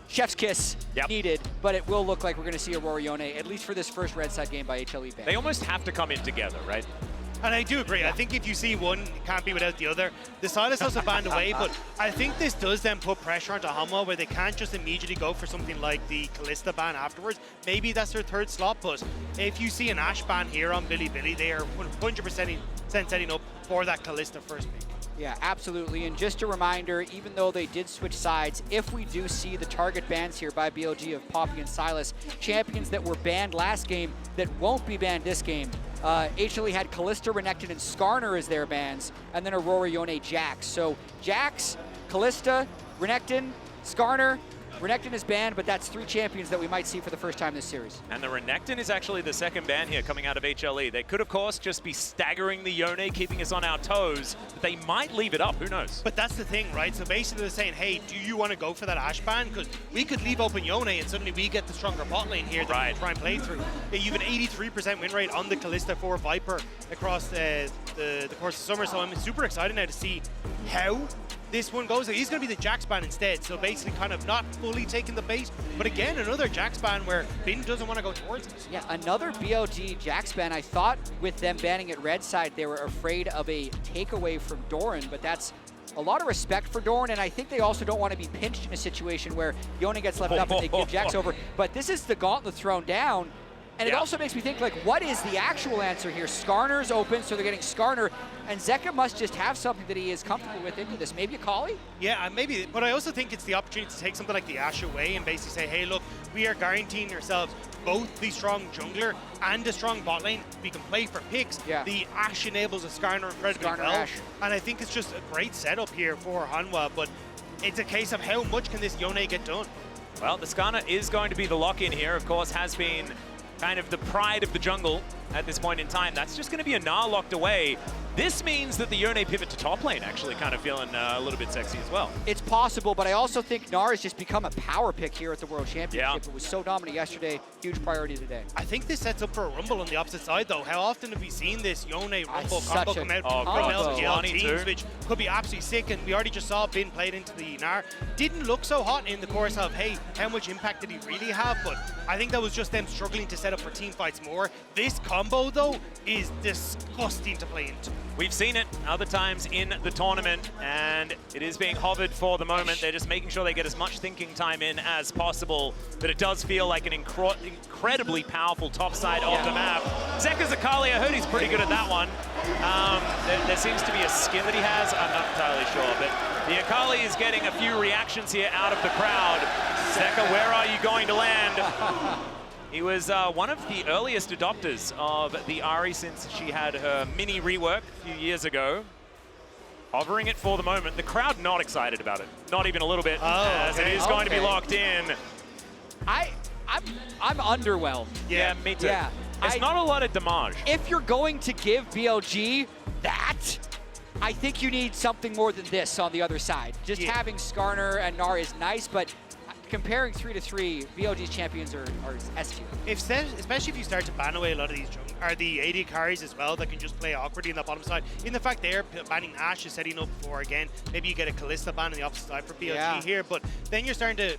chef's kiss needed, but it will look like we're going to see Aurora Yone, at least for this first red side game by HLE ban. They almost have to come in together, right? And I do agree. I think if you see one, it can't be without the other. The Silas has a band away, but I think this does then put pressure onto Hanwha where they can't just immediately go for something like the Kalista ban afterwards. Maybe that's their third slot, but if you see an Ashe ban here on Billy, they are 100% setting up for that Kalista first pick. Yeah, absolutely. And just a reminder, even though they did switch sides, if we do see the target bans here by BLG of Poppy and Silas, champions that were banned last game that won't be banned this game, HLE had Kalista, Renekton, and Skarner as their bans, and then Aurora Yone, Jax. So Jax, Kalista, Renekton, Skarner. Renekton is banned, but that's 3 champions that we might see for the first time this series. And the Renekton is actually the second ban here coming out of HLE. They could, of course, just be staggering the Yone, keeping us on our toes, but they might leave it up. Who knows? But that's the thing, right? So basically they're saying, hey, do you want to go for that Ashe ban? Because we could leave open Yone and suddenly we get the stronger bot lane here that we can try and play through. You have an 83% win rate on the Kalista for Viper across the course of summer, so I'm super excited now to see how this one goes. He's going to be the Jax ban instead, so basically kind of not fully taking the bait, but again, another Jax ban where Bin doesn't want to go towards it. Yeah, another BLG Jax ban. I thought with them banning at red side, they were afraid of a takeaway from Doran, but that's a lot of respect for Doran, and I think they also don't want to be pinched in a situation where Yone gets left up and they give Jax over. But this is the gauntlet thrown down. And it also makes me think, like, what is the actual answer here? Skarner's open, so they're getting Skarner, and Zeka must just have something that he is comfortable with into this. Maybe a Kali? Yeah, maybe, but I also think it's the opportunity to take something like the Ashe away and basically say, hey, look, we are guaranteeing ourselves both the strong jungler and a strong bot lane. We can play for picks. Yeah. The Ashe enables a Skarner incredibly well. Ashe. And I think it's just a great setup here for Hanwha, but it's a case of how much can this Yone get done? Well, the Skarner is going to be the lock-in here, of course, has been kind of the pride of the jungle at this point in time. That's just going to be a Gnar locked away. This means that the Yone pivot to top lane actually kind of feeling a little bit sexy as well. It's possible, but I also think Gnar has just become a power pick here at the World Championship. It was so dominant yesterday, huge priority today. I think this sets up for a Rumble on the opposite side, though. How often have we seen this Yone Rumble combo come out from LGL teams, which could be absolutely sick, and we already just saw Bin played into the Gnar. Didn't look so hot in the course of, hey, how much impact did he really have? But I think that was just them struggling to set up for team fights more. This combo, though, is disgusting to play into. We've seen it other times in the tournament, and it is being hovered for the moment. They're just making sure they get as much thinking time in as possible, but it does feel like an incredibly powerful top side of the map. Zeka's Akali, I heard he's pretty good at that one. There seems to be a skin that he has, I'm not entirely sure, but the Akali is getting a few reactions here out of the crowd. Zeka, where are you going to land? He was one of the earliest adopters of the Ahri since she had her mini rework a few years ago. Hovering it for the moment. The crowd not excited about it. Not even a little bit, as it is going to be locked in. I'm underwhelmed. Yeah, me too. Yeah, It's not a lot of damage. If you're going to give BLG that, I think you need something more than this on the other side. Just having Skarner and Gnar is nice, but comparing 3 to 3, BLG's champions are S tier. Especially if you start to ban away a lot of these the AD carries as well that can just play awkwardly in the bottom side. In the fact they're banning Ashe is setting up for, again, maybe you get a Kalista ban on the opposite side for BLG here, but then you're starting to,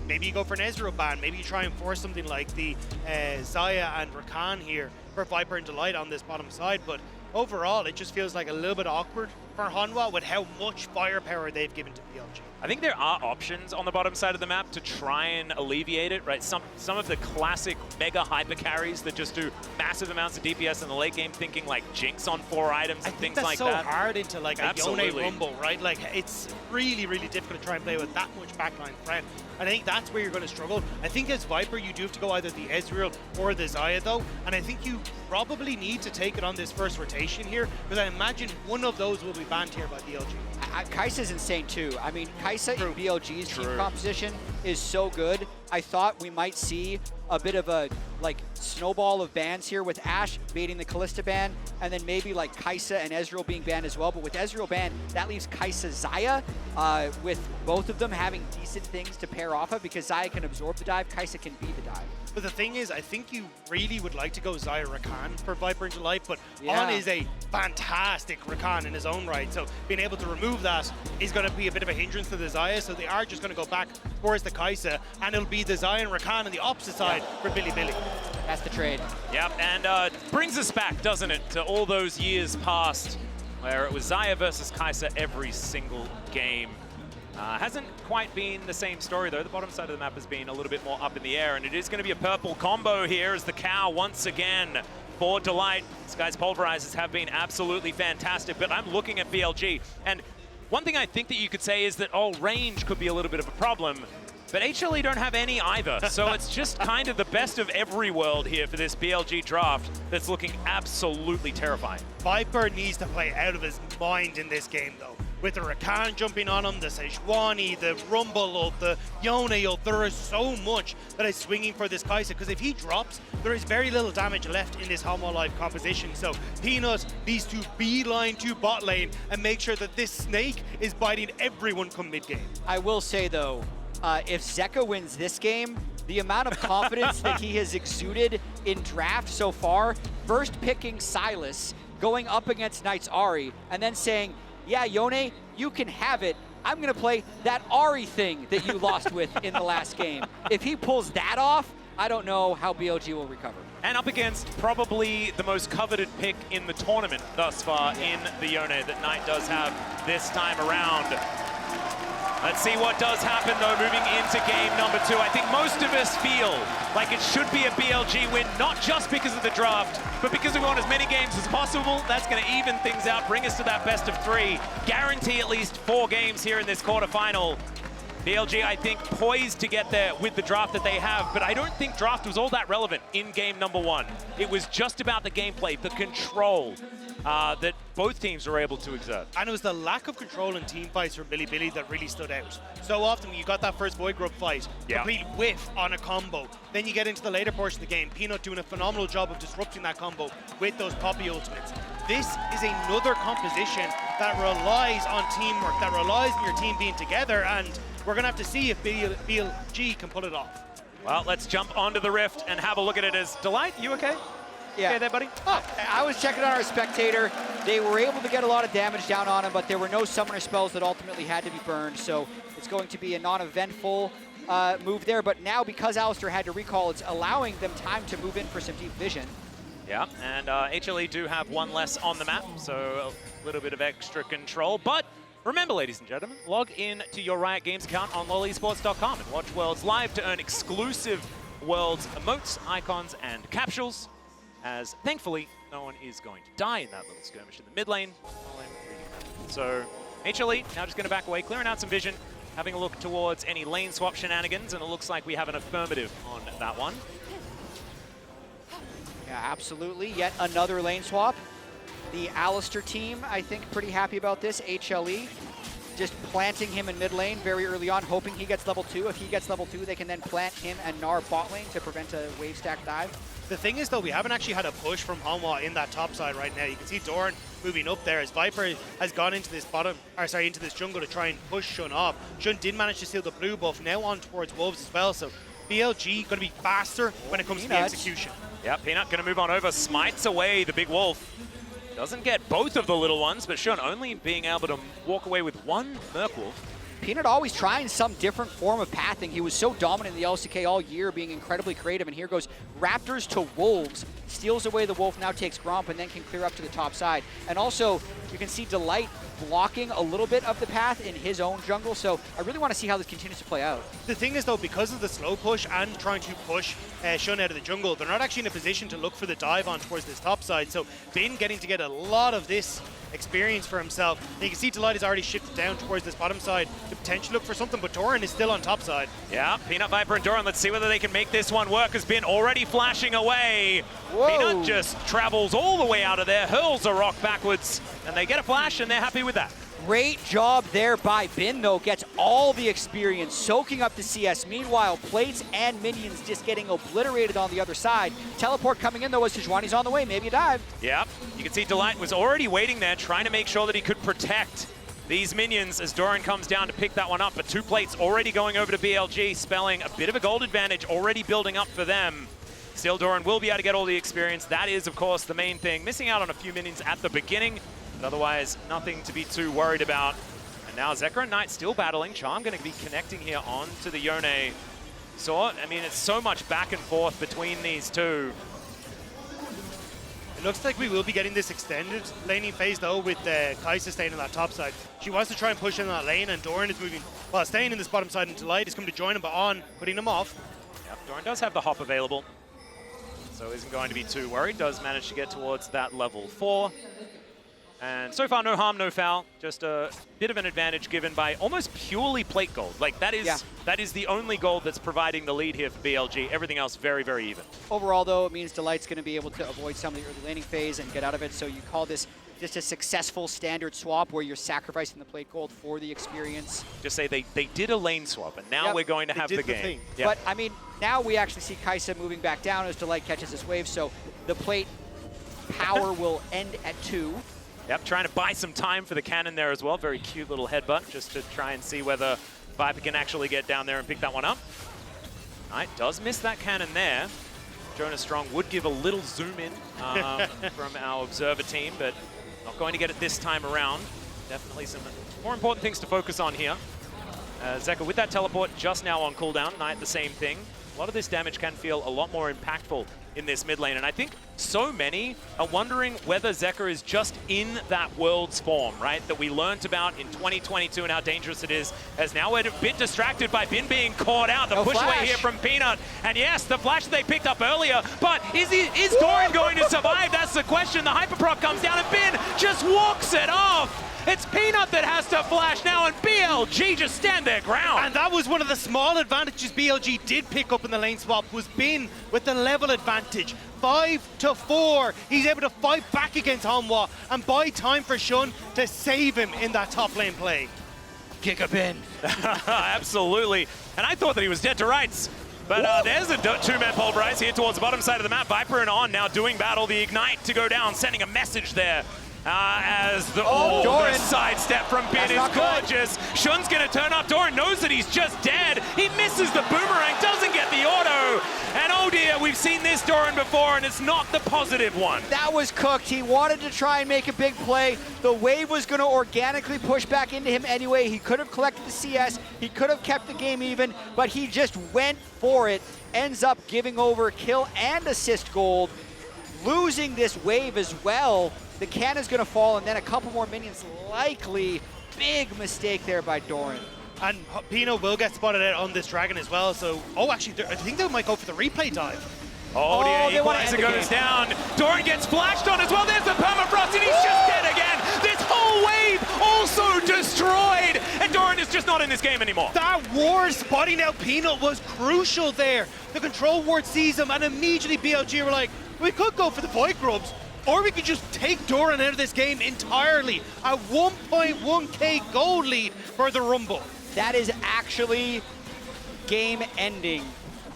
maybe you go for an Ezreal ban, maybe you try and force something like the Xayah and Rakan here for Viper and Delight on this bottom side, but overall it just feels like a little bit awkward for Hanwha with how much firepower they've given to BLG. I think there are options on the bottom side of the map to try and alleviate it, right? Some of the classic mega hyper carries that just do massive amounts of DPS in the late game, thinking like Jinx on 4 items and things like that. That's so hard into like a Yone Rumble, right? Like it's really, really difficult to try and play with that much backline threat. And I think that's where you're going to struggle. I think as Viper, you do have to go either the Ezreal or the Xayah though, and I think you probably need to take it on this first rotation here, because I imagine one of those will be banned here by BLG. Kai'Sa's insane too. I mean, Kai'Sa in BLG's team composition is so good. I thought we might see a bit of a like snowball of bans here with Ashe baiting the Kalista ban, and then maybe like Kai'Sa and Ezreal being banned as well. But with Ezreal banned, that leaves Kai'Sa Xayah, with both of them having decent things to pair off of, because Xayah can absorb the dive, Kai'Sa can be the dive. But the thing is, I think you really would like to go Xayah Rakan for Viper into Life, but Yeah. On is a fantastic Rakan in his own right, so being able to remove that is going to be a bit of a hindrance to the Xayah, so they are just going to go back towards the Kai'Sa, and it'll be the Xayah and Rakan on the opposite side for Billy. That's the trade. Yep, and brings us back, doesn't it, to all those years past where it was Xayah versus Kai'Sa every single game. Hasn't quite been the same story, though. The bottom side of the map has been a little bit more up in the air, and it is going to be a purple combo here as the cow once again for Delight. This guy's pulverizers have been absolutely fantastic, but I'm looking at BLG, and one thing I think that you could say is that, range could be a little bit of a problem, but HLE don't have any either, so it's just kind of the best of every world here for this BLG draft that's looking absolutely terrifying. Viper needs to play out of his mind in this game, though. With the Rakan jumping on him, the Sejuani, the Rumble ult, the Yone ult, there is so much that is swinging for this Kai'Sa, because if he drops, there is very little damage left in this Homo Life composition. So Peanut needs to beeline to bot lane and make sure that this snake is biting everyone come mid-game. I will say, though, if Zeka wins this game, the amount of confidence that he has exuded in draft so far, first picking Sylas, going up against Knight's Ahri, and then saying, yeah, Yone, you can have it. I'm going to play that Ahri thing that you lost with in the last game. If he pulls that off, I don't know how BLG will recover. And up against probably the most coveted pick in the tournament thus far in the Yone that Knight does have this time around. Let's see what does happen, though, moving into game number 2. I think most of us feel like it should be a BLG win, not just because of the draft, but because we want as many games as possible. That's going to even things out, bring us to that best of 3, guarantee at least 4 games here in this quarterfinal. BLG, I think, poised to get there with the draft that they have, but I don't think draft was all that relevant in game number 1. It was just about the gameplay, the control that both teams were able to exert. And it was the lack of control in team fights for Billy that really stood out. So often you got that first Void Grub fight, complete whiff on a combo. Then you get into the later portion of the game, Peanut doing a phenomenal job of disrupting that combo with those Poppy ultimates. This is another composition that relies on teamwork, that relies on your team being together, and we're going to have to see if BLG can pull it off. Well, let's jump onto the Rift and have a look at it. As Delight, you okay? Yeah. Okay there, buddy? Oh, I was checking on our Spectator. They were able to get a lot of damage down on him, but there were no summoner spells that ultimately had to be burned, so it's going to be a non-eventful move there. But now, because Alistair had to recall, it's allowing them time to move in for some deep vision. Yeah, and HLE do have 1 less on the map, so a little bit of extra control. But remember, ladies and gentlemen, log in to your Riot Games account on lolesports.com and watch Worlds live to earn exclusive Worlds emotes, icons, and capsules. As thankfully, no one is going to die in that little skirmish in the mid lane. So HLE now just going to back away, clearing out some vision, having a look towards any lane swap shenanigans, and it looks like we have an affirmative on that one. Yeah, absolutely. Yet another lane swap. The Alistair team, I think, pretty happy about this. HLE just planting him in mid lane very early on, hoping he gets level 2. If he gets level 2, they can then plant him and Gnar bot lane to prevent a wave stack dive. The thing is, though, we haven't actually had a push from Hanwha in that top side right now. You can see Doran moving up there as Viper has gone into this into this jungle to try and push Shun off. Shun did manage to steal the blue buff, now on towards Wolves as well, so BLG going to be faster when it comes to the execution. Yeah, Peanut going to move on over, smites away the big wolf. Doesn't get both of the little ones, but Shun only being able to walk away with 1 Merkwolf. Peanut always trying some different form of pathing. He was so dominant in the LCK all year, being incredibly creative, and here goes Raptors to Wolves, steals away the Wolf, now takes Gromp, and then can clear up to the top side. And also, you can see Delight blocking a little bit of the path in his own jungle, so I really want to see how this continues to play out. The thing is, though, because of the slow push and trying to push Shun out of the jungle, they're not actually in a position to look for the dive on towards this top side, so Bin getting to get a lot of this experience for himself. And you can see Delight has already shifted down towards this bottom side to potentially look for something, but Doran is still on top side. Yeah, Peanut, Viper, and Doran, let's see whether they can make this one work. Has been already flashing away. Whoa. Peanut just travels all the way out of there, hurls a rock backwards, and they get a flash, and they're happy with that. Great job there by Bin, though. Gets all the experience, soaking up the CS. Meanwhile, plates and minions just getting obliterated on the other side. Teleport coming in, though, as Sejuani's on the way. Maybe a dive. Yeah, you can see Delight was already waiting there, trying to make sure that he could protect these minions as Doran comes down to pick that one up. But 2 plates already going over to BLG, spelling a bit of a gold advantage already building up for them. Still, Doran will be able to get all the experience. That is, of course, the main thing. Missing out on a few minions at the beginning, but otherwise nothing to be too worried about. And now Zekra and Knight still battling. Charm going to be connecting here onto the Yone sword. I mean, it's so much back and forth between these two. It looks like we will be getting this extended laning phase, though, with Kai'Sa staying on that top side. She wants to try and push in that lane, and Doran is moving, well, staying in this bottom side, and Delight is coming to join him, but on, putting him off. Yep, Doran does have the hop available, so isn't going to be too worried. Does manage to get towards that level 4. And so far, no harm, no foul. Just a bit of an advantage given by almost purely plate gold. Like, that is the only gold that's providing the lead here for BLG. Everything else very, very even. Overall, though, it means Delight's going to be able to avoid some of the early laning phase and get out of it. So you call this just a successful standard swap where you're sacrificing the plate gold for the experience. Just say they did a lane swap, and now we're going to have the game. Yep. But, I mean, now we actually see Kai'Sa moving back down as Delight catches this wave. So the plate power will end at 2. Yep, trying to buy some time for the cannon there as well. Very cute little headbutt just to try and see whether Viper can actually get down there and pick that one up. Knight does miss that cannon there. Jonas Strong would give a little zoom in from our observer team, but not going to get it this time around. Definitely some more important things to focus on here. Zeka with that teleport just now on cooldown. Knight the same thing. A lot of this damage can feel a lot more impactful in this mid lane, and I think so many are wondering whether Zeka is just in that Worlds form, right, that we learned about in 2022 and how dangerous it is, as now we're a bit distracted by Bin being caught out. The push away here from Peanut, and yes, the flash that they picked up earlier, but is Doran going to survive? That's the question. The hyperproc comes down, and Bin just walks it off. It's Peanut that has to flash now, and BLG just stand their ground. And that was one of the small advantages BLG did pick up in the lane swap, was Bin with the level advantage. 5-4. He's able to fight back against Hanwha and buy time for Shun to save him in that top lane play. Kick a Bin. Absolutely. And I thought that he was dead to rights. But there's a 2-man pulverize here towards the bottom side of the map. Viper and On now doing battle. The Ignite to go down, sending a message there. As the sidestep from Bin is gorgeous. Shun's going to turn up. Doran knows that he's just dead. He misses the boomerang, doesn't get the auto. And oh dear, we've seen this Doran before, and it's not the positive one. That was cooked. He wanted to try and make a big play. The wave was going to organically push back into him anyway. He could have collected the CS. He could have kept the game even, but he just went for it. Ends up giving over kill and assist gold, losing this wave as well. The cannon's going to fall, and then a couple more minions likely. Big mistake there by Doran. And Pino will get spotted out on this dragon as well, so... Oh, actually, I think they might go for the replay dive. Oh dear, Equalizer goes down. Doran gets flashed on as well. There's the permafrost, and he's just dead again. This whole wave also destroyed, and Doran is just not in this game anymore. That ward spotting out Peanut was crucial there. The control ward sees him, and immediately BLG were like, we could go for the Void Grubs, or we could just take Doran out of this game entirely. A 1.1k gold lead for the Rumble. That is actually game-ending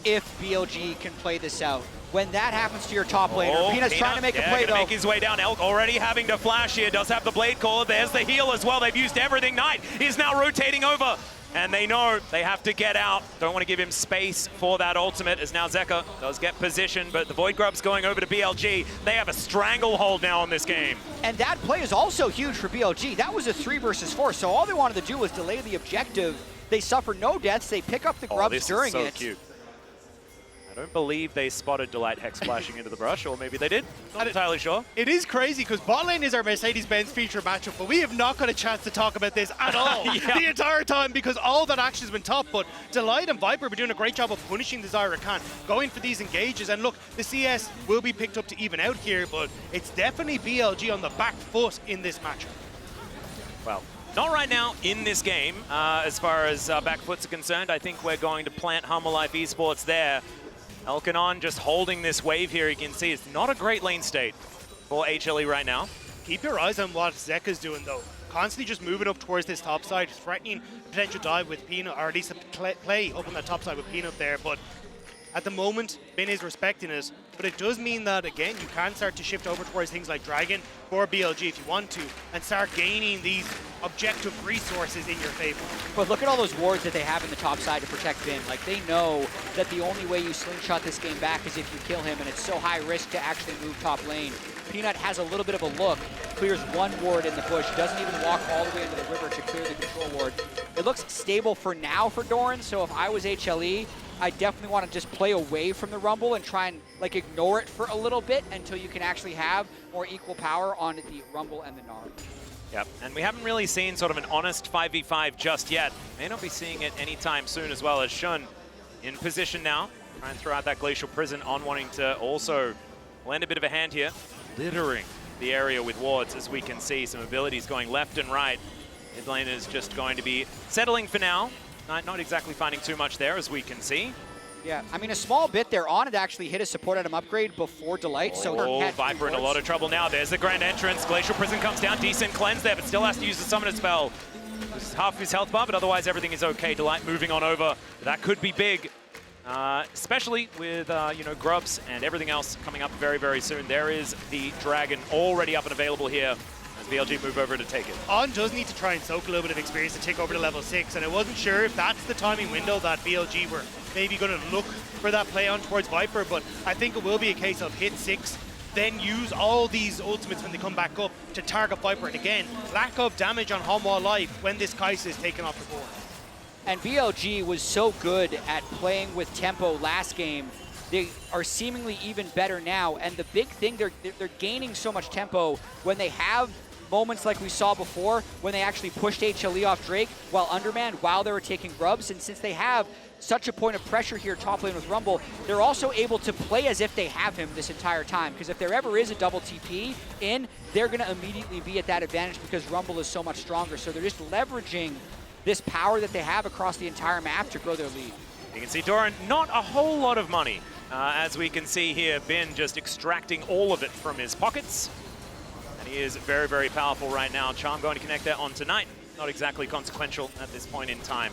if BLG can play this out. When that happens to your top laner, Peanut's trying to make a play, though. Make his way down. Elk already having to flash here. Does have the blade call. There's the heal as well. They've used everything. Knight is now rotating over. And they know they have to get out. Don't want to give him space for that ultimate, as now Zeka does get position, but the Void Grub's going over to BLG. They have a stranglehold now on this game. And that play is also huge for BLG. That was a 3 versus 4, so all they wanted to do was delay the objective. They suffer no deaths. They pick up the grubs during it. Cute. I don't believe they spotted Delight Hex splashing into the brush, or maybe they did. Not entirely sure. It is crazy because bot lane is our Mercedes-Benz feature matchup, but we have not got a chance to talk about this at all the entire time because all that action has been top. But Delight and Viper have been doing a great job of punishing the Zyra Khan, going for these engages. And look, the CS will be picked up to even out here, but it's definitely BLG on the back foot in this matchup. Well, not right now in this game, as far as back foots are concerned. I think we're going to plant Humble Life Esports there. Elkanon just holding this wave here. You can see it's not a great lane state for HLE right now. Keep your eyes on what Zeka's doing, though. constantly just moving up towards this top side, threatening potential dive with Peanut, or at least a play up on that top side with Peanut there. But at the moment, Bin is respecting it, but it does mean that, again, you can start to shift over towards things like Dragon or BLG if you want to, and start gaining these objective resources in your favor. But look at all those wards that they have in the top side to protect Bin. Like, they know that the only way you slingshot this game back is if you kill him, and it's so high risk to actually move top lane. Peanut has a little bit of a look, clears one ward in the bush, doesn't even walk all the way into the river to clear the control ward. It looks stable for now for Doran, so if I was HLE, I definitely want to just play away from the Rumble and try and like ignore it for a little bit until you can actually have more equal power on the Rumble and the Gnar. Yep, and we haven't really seen sort of an honest 5v5 just yet. May not be seeing it anytime soon as well, as Shun in position now. Try and throw out that Glacial Prison on, wanting to also lend a bit of a hand here. Littering the area with wards, as we can see. Some abilities going left and right. Mid lane is just going to be settling for now. Not exactly finding too much there, as we can see. Yeah, I mean, a small bit there. On it actually hit a support item upgrade before Delight, so Viper in a lot of trouble now. There's the grand entrance. Glacial Prison comes down. Decent cleanse there, but still has to use the summoner spell. This is half of his health bar, but otherwise everything is okay. Delight moving on over. That could be big, especially with you know, grubs and everything else coming up very, very soon. There is the Dragon already up and available here. BLG move over to take it. On does need to try and soak a little bit of experience to take over to level 6, and I wasn't sure if that's the timing window that BLG were maybe going to look for that play on towards Viper, but I think it will be a case of hit 6, then use all these ultimates when they come back up to target Viper. And again, lack of damage on Homewall Life when this Kai'Sa is taken off the board. And BLG was so good at playing with tempo last game. They are seemingly even better now, and the big thing, they're gaining so much tempo when they have moments like we saw before, when they actually pushed HLE off Drake while undermanned, while they were taking grubs. And since they have such a point of pressure here top lane with Rumble, they're also able to play as if they have him this entire time. Because if there ever is a double TP in, they're going to immediately be at that advantage because Rumble is so much stronger. So they're just leveraging this power that they have across the entire map to grow their lead. You can see Doran, not a whole lot of money. As we can see here, Bin just extracting all of it from his pockets. And he is very, very powerful right now. Charm going to connect there on tonight. Not exactly consequential at this point in time.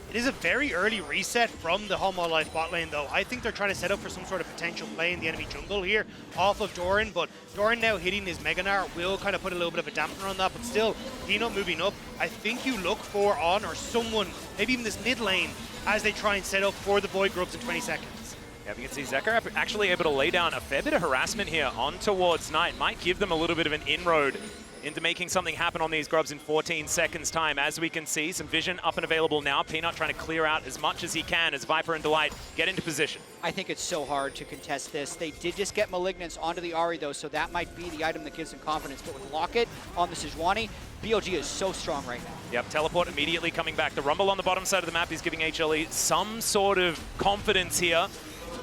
It is a very early reset from the Homewall Life bot lane, though. I think they're trying to set up for some sort of potential play in the enemy jungle here off of Doran, but Doran now hitting his Mega Gnar will kind of put a little bit of a dampener on that, but still, Peanut moving up. I think you look for On or someone, maybe even this mid lane, as they try and set up for the Void Grubs in 20 seconds. Yeah, you can see Zekar actually able to lay down a fair bit of harassment here on towards Knight. Might give them a little bit of an inroad into making something happen on these grubs in 14 seconds time. As we can see, some vision up and available now. Peanut trying to clear out as much as he can as Viper and Delight get into position. I think it's so hard to contest this. They did just get Malignance onto the Ahri though, so that might be the item that gives them confidence. But with Locket on the Sejuani, BLG is so strong right now. Yep, teleport immediately coming back. The Rumble on the bottom side of the map is giving HLE some sort of confidence here.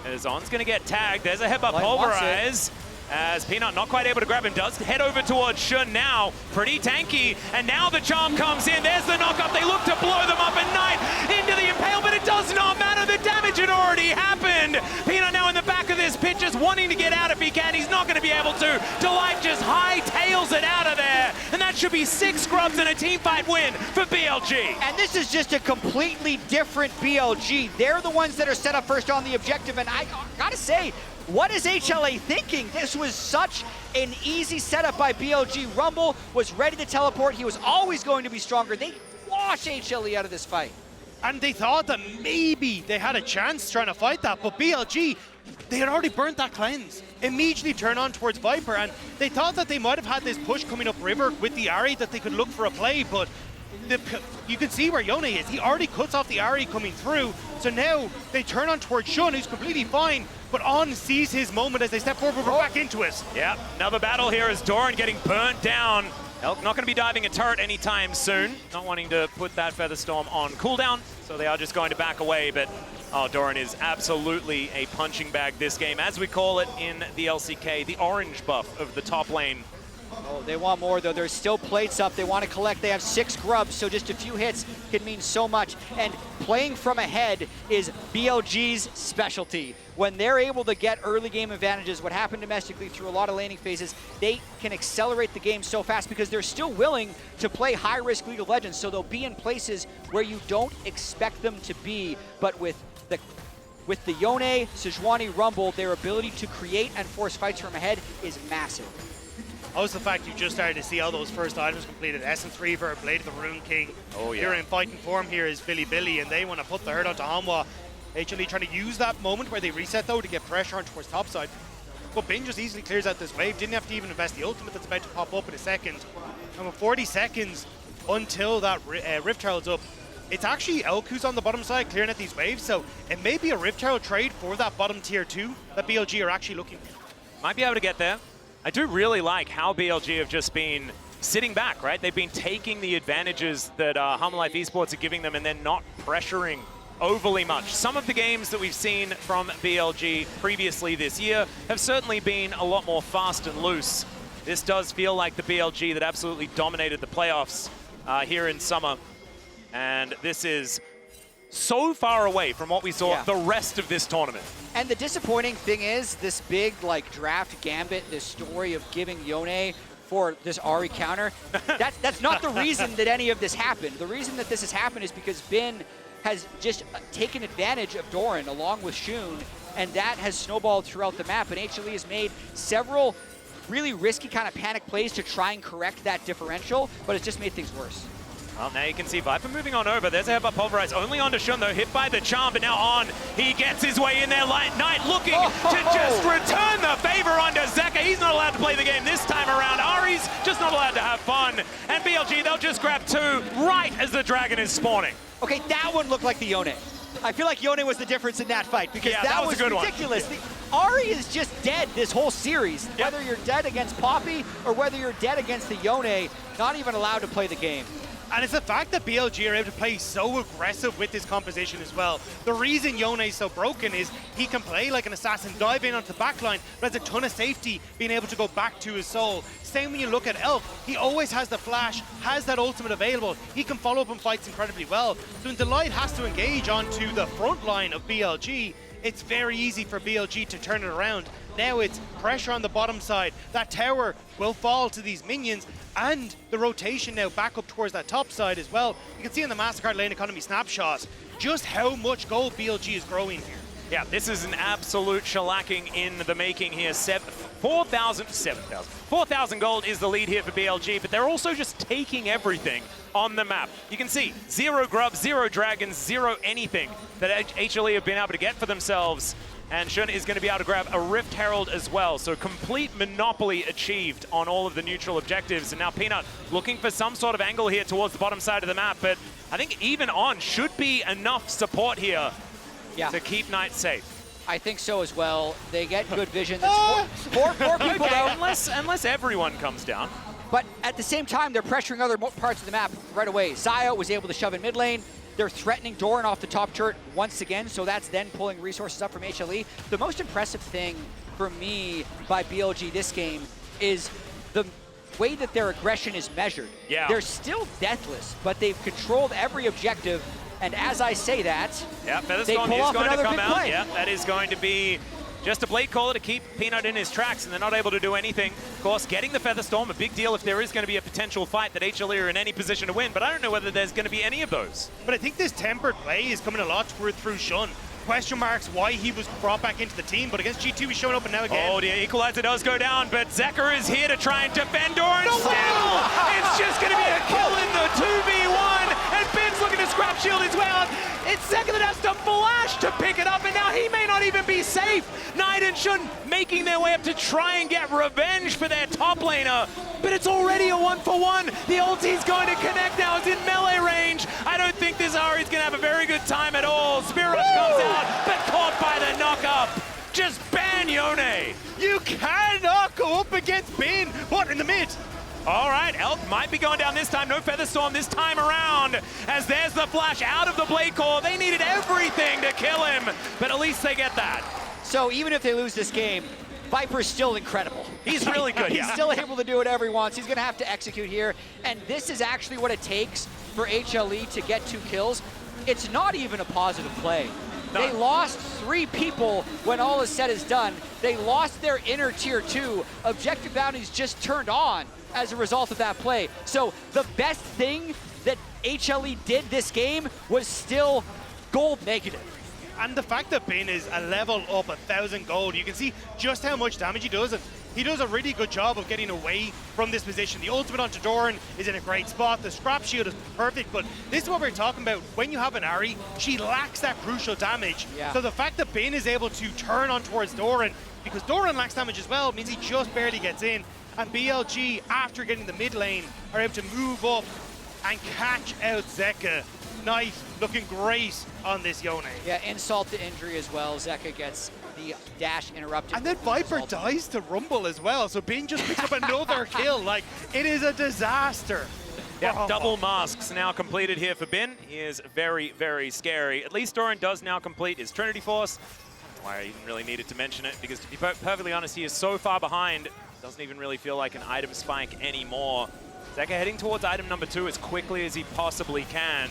As On's going to get tagged. There's a headbutt pulverize. As Peanut not quite able to grab him, does head over towards Shun now. Pretty tanky, and now the charm comes in. There's the knock-up. They look to blow them up at night into the impale, but it does not matter. The damage had already happened. Peanut now in the back of this pit, just wanting to get out if he can. He's not going to be able to. Delight just hightails it out of there, and that should be 6 scrubs and a team fight win for BLG. And this is just a completely different BLG. They're the ones that are set up first on the objective, and I gotta say, what is HLA thinking? This was such an easy setup by BLG. Rumble was ready to teleport. He was always going to be stronger. They wash HLE out of this fight. And they thought that maybe they had a chance trying to fight that, but BLG, they had already burnt that cleanse. Immediately turn on towards Viper, and they thought that they might have had this push coming up river with the Ahri, that they could look for a play, but you can see where Yone is. He already cuts off the Ahri coming through, so now they turn on towards Shun, who's completely fine, but On sees his moment as they step forward, we're back into it. Yeah, another battle here as Doran getting burnt down. Elk not going to be diving a turret anytime soon. Not wanting to put that Featherstorm on cooldown, so they are just going to back away, but Doran is absolutely a punching bag this game, as we call it in the LCK, the orange buff of the top lane. Oh, they want more, though. There's still plates up. They want to collect. They have 6 grubs, so just a few hits can mean so much. And playing from ahead is BLG's specialty. When they're able to get early game advantages, what happened domestically through a lot of laning phases, they can accelerate the game so fast because they're still willing to play high-risk League of Legends, so they'll be in places where you don't expect them to be. But with the Yone, Sejuani, Rumble, their ability to create and force fights from ahead is massive. Also the fact you just started to see all those first items completed. Essence Reaver, Blade of the Rune King. Oh, yeah. Here in fighting form here is Billy, and they want to put the hurt onto Hanwha. HLE trying to use that moment where they reset, though, to get pressure on towards topside. But Bin just easily clears out this wave. Didn't have to even invest the ultimate that's about to pop up in a second. And with 40 seconds until that Rift Herald's up, it's actually Elk who's on the bottom side clearing out these waves. So it may be a Rift Herald trade for that bottom tier 2 that BLG are actually looking for. Might be able to get there. I do really like how BLG have just been sitting back, right? They've been taking the advantages that Humble Life Esports are giving them and then not pressuring overly much. Some of the games that we've seen from BLG previously this year have certainly been a lot more fast and loose. This does feel like the BLG that absolutely dominated the playoffs here in summer. And this is so far away from what we saw the rest of this tournament. And the disappointing thing is this big draft gambit, this story of giving Yone for this Ahri counter, that's not the reason that any of this happened. The reason that this has happened is because Bin has just taken advantage of Doran along with Shun, and that has snowballed throughout the map, and HLE has made several really risky kind of panic plays to try and correct that differential, but it's just made things worse. Well, now you can see Viper moving on over. There's a headbutt pulverize only onto Shun, though, hit by the charm, but now on. He gets his way in there. Knight looking to just return the favor onto Zeka. He's not allowed to play the game this time around. Ahri's just not allowed to have fun. And BLG, they'll just grab 2 right as the dragon is spawning. Okay, that one looked like the Yone. I feel like Yone was the difference in that fight because that was a good ridiculous. Ahri is just dead this whole series. Yep. Whether you're dead against Poppy or whether you're dead against the Yone, not even allowed to play the game. And it's the fact that BLG are able to play so aggressive with this composition as well. The reason Yone is so broken is he can play like an assassin, dive in onto the backline, but has a ton of safety being able to go back to his soul. Same when you look at Elk, he always has the flash, has that ultimate available. He can follow up and fights incredibly well. So when Delight has to engage onto the front line of BLG, it's very easy for BLG to turn it around. Now it's pressure on the bottom side. That tower will fall to these minions, and the rotation now back up towards that top side as well. You can see in the MasterCard lane economy snapshot just how much gold BLG is growing here. Yeah, this is an absolute shellacking in the making here. 4,000 gold is the lead here for BLG, but they're also just taking everything on the map. You can see 0 grubs, 0 dragons, 0 anything that HLE have been able to get for themselves. And Shun is going to be able to grab a Rift Herald as well. So complete monopoly achieved on all of the neutral objectives. And now Peanut looking for some sort of angle here towards the bottom side of the map. But I think even on should be enough support here to keep Knight safe. I think so as well. They get good vision. Four people out. Unless everyone comes down. But at the same time, they're pressuring other parts of the map right away. Zio was able to shove in mid lane. They're threatening Doran off the top turret once again, so that's then pulling resources up from HLE. The most impressive thing for me by BLG this game is the way that their aggression is measured. Yeah. They're still deathless, but they've controlled every objective, and as I say that, they pull off another big play. Yeah, that is going to be just a blade caller to keep Peanut in his tracks, and they're not able to do anything. Of course, getting the Featherstorm, a big deal if there is going to be a potential fight that HLE are in any position to win, but I don't know whether there's going to be any of those. But I think this tempered play is coming a lot through Shun. Question marks why he was brought back into the team, but against G2 he's showing up and now again. Oh, the equalizer does go down, but Zeka is here to try and defend Doran still. It's just going to be a kill in the 2v1, and Ben's looking to scrap shield as well. It's Zeka that has to flash to pick it up, and now he may not even be safe. Knight and Shun making their way up to try and get revenge for their top laner, but it's already a 1-for-1. The ulti's going to connect now. It's in melee range. I don't think this Ahri's going to have a very good time at all. Spirit Rush comes out, but caught by the knock-up. Just ban Yone. You cannot go up against Bin. What, in the mid? All right, Elk might be going down this time. No Featherstorm this time around, as there's the flash out of the Blade Core. They needed everything to kill him, but at least they get that. So even if they lose this game, Viper's still incredible. He's really good. He's still able to do whatever he wants. He's going to have to execute here. And this is actually what it takes for HLE to get 2 kills. It's not even a positive play. No. They lost 3 people when all is said is done. They lost their inner tier 2. Objective bounties just turned on as a result of that play. So the best thing that HLE did this game was still gold negative. And the fact that Bin is a level up 1,000 gold, you can see just how much damage he does. And he does a really good job of getting away from this position. The ultimate onto Doran is in a great spot. The scrap shield is perfect, but this is what we're talking about. When you have an Ahri, she lacks that crucial damage. Yeah. So the fact that Bin is able to turn on towards Doran, because Doran lacks damage as well, means he just barely gets in. And BLG, after getting the mid lane, are able to move up and catch out Zeka. Knight looking great on this Yone. Yeah, insult to injury as well. Zeka gets the dash interrupted. And then Viper dies to Rumble as well, so Bin just picks up another kill. Like, it is a disaster. Yeah, double masks now completed here for Bin. He is very, very scary. At least Doran does now complete his Trinity Force. That's why I even really needed to mention it, because to be perfectly honest, he is so far behind, doesn't even really feel like an item spike anymore. Zeka heading towards item number 2 as quickly as he possibly can.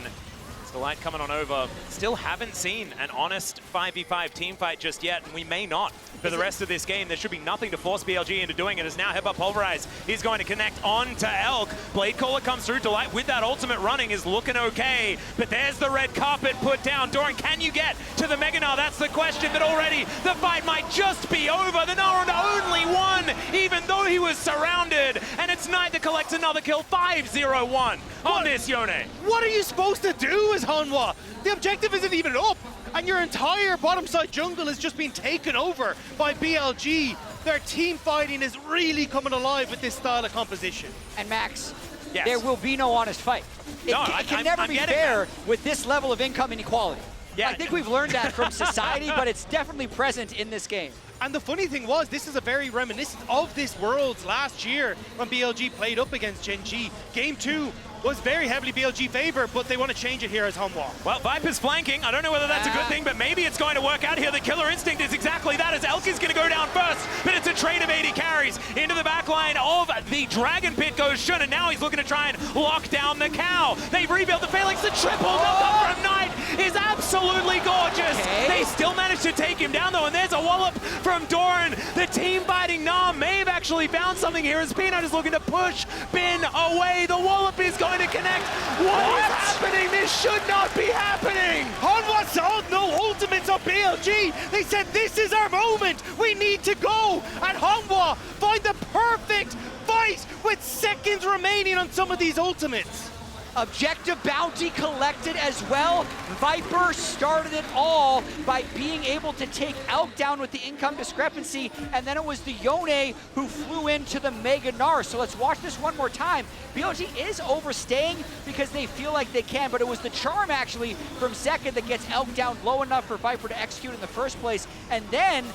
The light coming on over. Still haven't seen an honest 5v5 team fight just yet, and we may not for the rest of this game. There should be nothing to force BLG into doing it, as now Headbutt Pulverize is going to connect on to Elk. Blade Caller comes through. Delight with that ultimate running is looking okay, but there's the red carpet put down. Doran, can you get to the Mega Gnar? That's the question, but already the fight might just be over. The Gnar only one, even though he was surrounded, and it's Knight that collects another kill. 5-0-1 on this Yone. What are you supposed to do as Hanwha? The objective isn't even up, and your entire bottom side jungle has just been taken over by BLG. Their team fighting is really coming alive with this style of composition. And Max, yes, there will be no honest fight. It can never be fair with this level of income inequality. Yeah. I think we've learned that from society, but it's definitely present in this game. And the funny thing was, this is a very reminiscent of this Worlds last year when BLG played up against Gen G. Game 2 was very heavily BLG favor, but they want to change it here as Hanwha. Well, Viper's flanking. I don't know whether that's a good thing, but maybe it's going to work out here. The killer instinct is exactly that, as Elk is going to go down first, but it's a trade of 80 carries into the back line of the Dragon Pit goes Shun, and now he's looking to try and lock down the cow. They've rebuilt the Phalanx. The triple knock from Knight is absolutely gorgeous. Okay. They still managed to take him down, though, and there's a wallop from Doran. The team fighting Gnar may have actually found something here, as Peanut is looking to push Bin away. The wallop is going to connect. What is happening? This should not be happening. Hanwha saw no ultimates on BLG. They said, this is our moment. We need to go. And Hanwha find the perfect fight with seconds remaining on some of these ultimates. Objective bounty collected as well. Viper started it all by being able to take Elk down with the income discrepancy, and then it was the Yone who flew into the Mega Gnar. So let's watch this one more time. BLG is overstaying because they feel like they can, but it was the charm actually from Zeka that gets Elk down low enough for Viper to execute in the first place, and then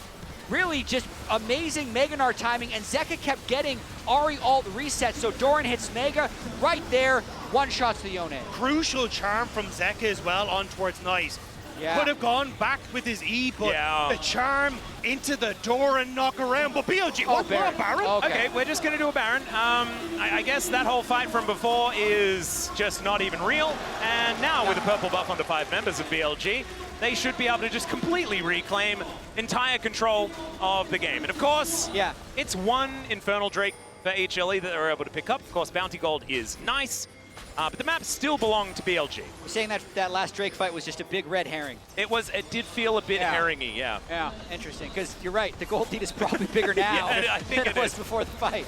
really just amazing Mega Gnar timing, and Zeka kept getting Ahri ult reset, so Doran hits Mega right there, one-shots the Yone. Crucial charm from Zeka as well on towards Knight. Yeah. Could have gone back with his E, but the charm into the Doran knock around, but BLG, what, Baron? Okay, we're just going to do a Baron. I guess that whole fight from before is just not even real, and now with a purple buff on the 5 members of BLG, they should be able to just completely reclaim entire control of the game. And of course, it's one Infernal Drake for HLE that they're able to pick up. Of course, Bounty Gold is nice, but the map still belonged to BLG. You're saying that that last Drake fight was just a big red herring. It did feel a bit herringy, Yeah, interesting, because you're right, the gold lead is probably bigger now I think than it was before the fight.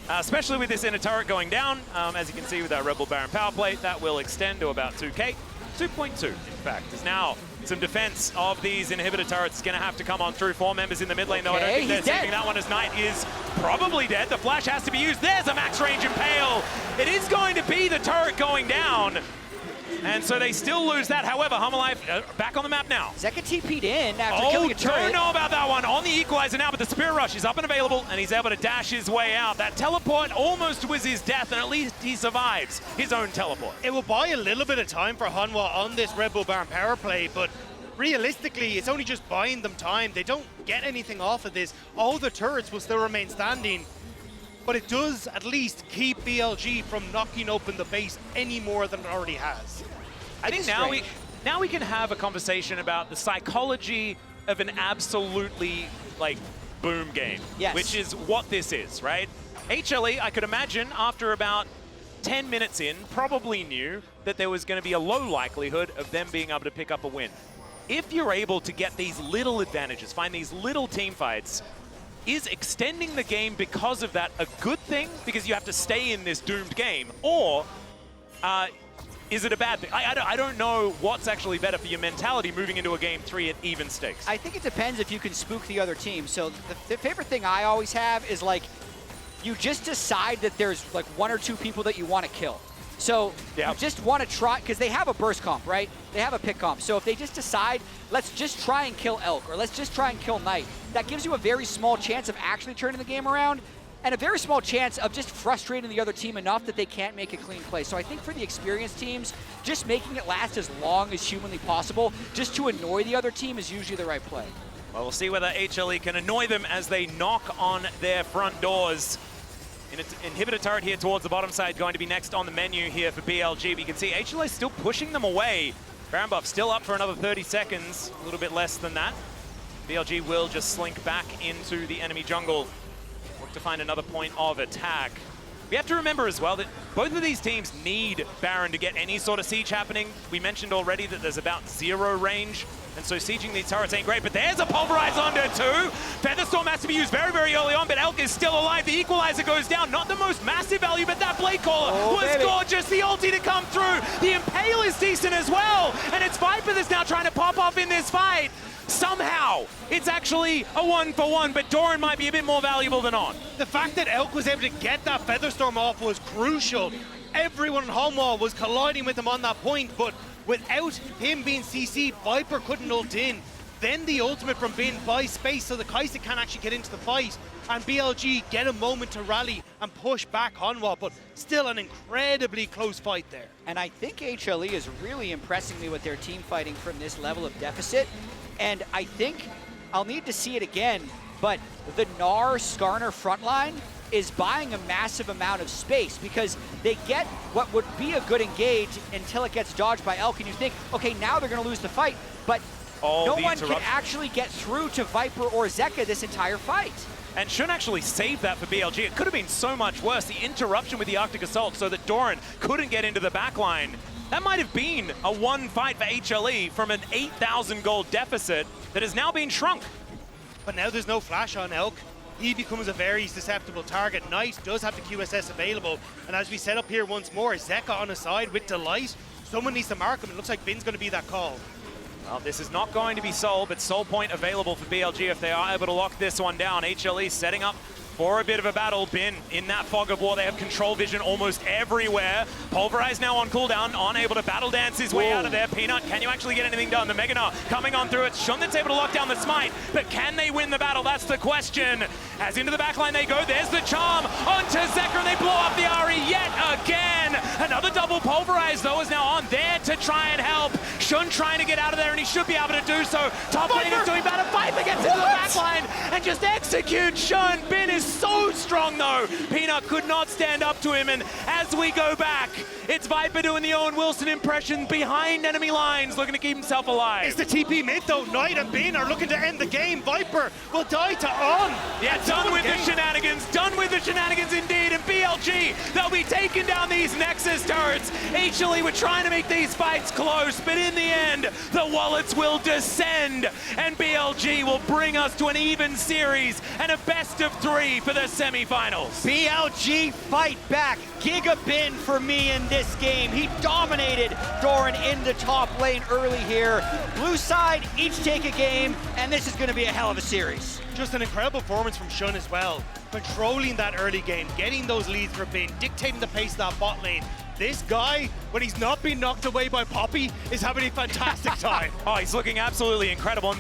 Especially with this inner turret going down, as you can see with our Rebel Baron power plate, that will extend to about 2K. 2.2, in fact, is now some defense of these inhibitor turrets is going to have to come on through. 4 members in the mid lane, though I don't think they're saving that one, as Knight is probably dead. The flash has to be used. There's a max range impale. It is going to be the turret going down. And so they still lose that. However, Humalife back on the map now. Zeka TP'd in after killing a turret. Don't know about that one. On the equalizer now, but the Spirit Rush is up and available, and he's able to dash his way out. That teleport almost was his death, and at least he survives his own teleport. It will buy a little bit of time for Hanwha on this Red Bull Baron power play, but realistically, it's only just buying them time. They don't get anything off of this. All the turrets will still remain standing, but it does at least keep BLG from knocking open the base any more than it already has. I think now we can have a conversation about the psychology of an absolutely, like, boom game, yes, which is what this is, right? HLE, I could imagine, after about 10 minutes in, probably knew that there was going to be a low likelihood of them being able to pick up a win. If you're able to get these little advantages, find these little team fights, is extending the game because of that a good thing? Because you have to stay in this doomed game? Or is it a bad thing? I don't know what's actually better for your mentality moving into a game 3 at even stakes. I think it depends if you can spook the other team. So the favorite thing I always have is, like, you just decide that there's like 1 or 2 people that you want to kill. So you just want to try, because they have a burst comp, right? They have a pick comp. So if they just decide, let's just try and kill Elk, or let's just try and kill Knight, that gives you a very small chance of actually turning the game around, and a very small chance of just frustrating the other team enough that they can't make a clean play. So I think for the experienced teams, just making it last as long as humanly possible, just to annoy the other team, is usually the right play. Well, we'll see whether HLE can annoy them as they knock on their front doors. An inhibitor turret here towards the bottom side going to be next on the menu here for BLG. But you can see HLE still pushing them away. Baron buff still up for another 30 seconds, a little bit less than that. BLG will just slink back into the enemy jungle. Look to find another point of attack. We have to remember as well that both of these teams need Baron to get any sort of siege happening. We mentioned already that there's about 0 range, and so sieging these turrets ain't great, but there's a pulverize onto 2. Featherstorm has to be used very, very early on, but Elk is still alive. The equalizer goes down. Not the most massive value, but that Blade Caller was gorgeous. The ulti to come through. The Impale is decent as well, and it's Viper that's now trying to pop off in this fight. Somehow, it's actually a 1-for-1, but Doran might be a bit more valuable than On. The fact that Elk was able to get that Featherstorm off was crucial. Everyone in home wall was colliding with him on that point, but without him being CC'd, Viper couldn't ult in. Then the ultimate from Bin buys space so the Kaisa can't actually get into the fight, and BLG get a moment to rally and push back Hanwha, but still an incredibly close fight there. And I think HLE is really impressing me with their team fighting from this level of deficit. And I think I'll need to see it again, but the Gnar Skarner frontline is buying a massive amount of space because they get what would be a good engage until it gets dodged by Elk, and you think, okay, now they're going to lose the fight, but no one can actually get through to Viper or Zeka this entire fight. And Shun actually saved that for BLG. It could have been so much worse. The interruption with the Arctic Assault so that Doran couldn't get into the backline. That might have been a 1 fight for HLE from an 8,000 gold deficit that has now been shrunk. But now there's no flash on Elk. He becomes a very susceptible target. Knight does have the QSS available. And as we set up here once more, Zeka on his side with Delight. Someone needs to mark him. It looks like Bin's going to be that call. Well, this is not going to be Soul, but Soul Point available for BLG if they are able to lock this one down. HLE setting up for a bit of a battle. Bin in that fog of war. They have control vision almost everywhere. Pulverize now on cooldown, unable to battle dance his way out of there. Peanut, can you actually get anything done? The Mega Gnar coming on through it. Shun that's able to lock down the smite, but can they win the battle? That's the question. As into the backline they go. There's the charm onto Zeka, and they blow up the Ahri yet again. Another double pulverize though is now on there to try and help. Shun trying to get out of there, and he should be able to do so. Top lane is doing better. Viper gets into the backline and just executes Shun. Bin is so strong though. Peanut could not stand up to him, and as we go back, it's Viper doing the Owen Wilson impression behind enemy lines, looking to keep himself alive. It's the TP mid though. Knight and Bin are looking to end the game. Viper will die to On. Yeah, done with the shenanigans. Done with the shenanigans indeed. And BLG, they'll be taking down these Nexus turrets. HLE were trying to make these fights close, but in the end, the wallets will descend, and BLG will bring us to an even series and a best of 3 for the semifinals. BLG fight back. Giga Bin for me in this game. He dominated Doran in the top lane early here. Blue side each take a game, and this is going to be a hell of a series. Just an incredible performance from Shun as well. Controlling that early game, getting those leads for Bin, dictating the pace of that bot lane. This guy, when he's not being knocked away by Poppy, is having a fantastic time. Oh, he's looking absolutely incredible. And